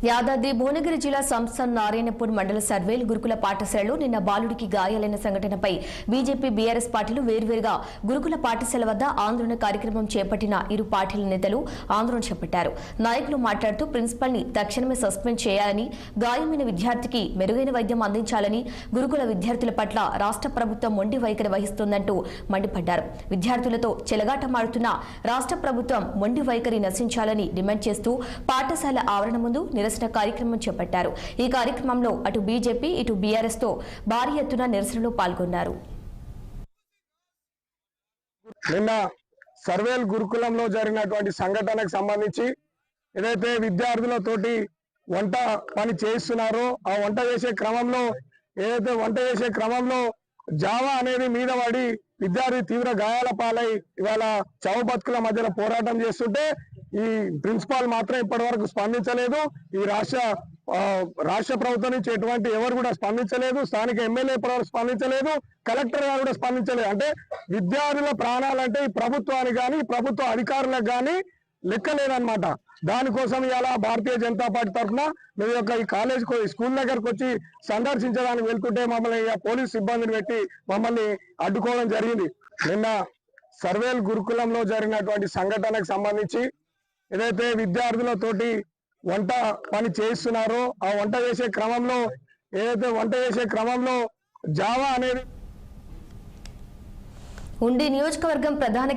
యాదాద్రి భువనగిరి జిల్లా సంస్థ నారాయణపూర్ మండల సర్వేల్ గురుకుల పాఠశాలలో నిన్న బాలుడికి గాయాలైన సంఘటనపై బీజేపీ బీఆర్ఎస్ పార్టీలు వేర్వేరుగా గురుకుల పాఠశాల వద్ద ఆందోళన కార్యక్రమం చేపట్టిన ఇరు పార్టీల నేతలు ఆందోళన చేపట్టారు. నాయకులు మాట్లాడుతూ ప్రిన్సిపల్ ని తక్షణమే సస్పెండ్ చేయాలని, గాయమైన విద్యార్థికి మెరుగైన వైద్యం అందించాలని, గురుకుల విద్యార్థుల పట్ల రాష్ట్ర ప్రభుత్వం మొండి వైఖరి వహిస్తోందంటూ మండిపడ్డారు. విద్యార్థులతో చెలగాటమాడుతున్న రాష్ట్ర ప్రభుత్వం మొండి వైఖరి నశించాలని డిమాండ్ చేస్తూ పాఠశాల ఆవరణ ముందు నిరసన కార్యక్రమం చేపట్టారు. ఈ కార్యక్రమంలో అటు బీజేపీ ఇటు బీఆర్ఎస్ తో భారీ ఎత్తున నిరసనలో పాల్గొన్నారు. నిన్న సర్వేల్ గురుకులంలో జరిగినటువంటి సంఘటనకు సంబంధించి ఏదైతే విద్యార్థులతోటి వంట పని చేస్తున్నారో ఆ వంట చేసే క్రమంలో జావా అనేది మీద పడి విద్యార్థి తీవ్ర గాయాల పాలై ఇవాళ చావు బతుకుల మధ్యలో పోరాటం చేస్తుంటే ఈ ప్రిన్సిపాల్ మాత్రం ఇప్పటి వరకు స్పందించలేదు. ఈ రాష్ట్ర ప్రభుత్వం నుంచి ఎటువంటి ఎవరు కూడా స్పందించలేదు. స్థానిక ఎమ్మెల్యే ఇప్పటివరకు స్పందించలేదు. కలెక్టర్ గారు కూడా స్పందించలేదు. అంటే విద్యార్థుల ప్రాణాలంటే ఈ ప్రభుత్వానికి కానీ ప్రభుత్వ అధికారులకు కానీ లెక్కలేదన్నమాట. దానికోసం ఇవాళ భారతీయ జనతా పార్టీ తరఫున మేము ఈ కాలేజ్ స్కూల్ దగ్గరకు వచ్చి సందర్శించడానికి వెళ్తుంటే మమ్మల్ని పోలీసు సిబ్బందిని పెట్టి మమ్మల్ని అడ్డుకోవడం జరిగింది. నిన్న సర్వేల్ గురుకులంలో జరిగినటువంటి సంఘటనకు సంబంధించి ఏదైతే విద్యార్థులతోటి వంట పని చేస్తున్నారో ఆ వంట చేసే క్రమంలో జావా అనేది ఉండి నియోజకవర్గం ప్రధాన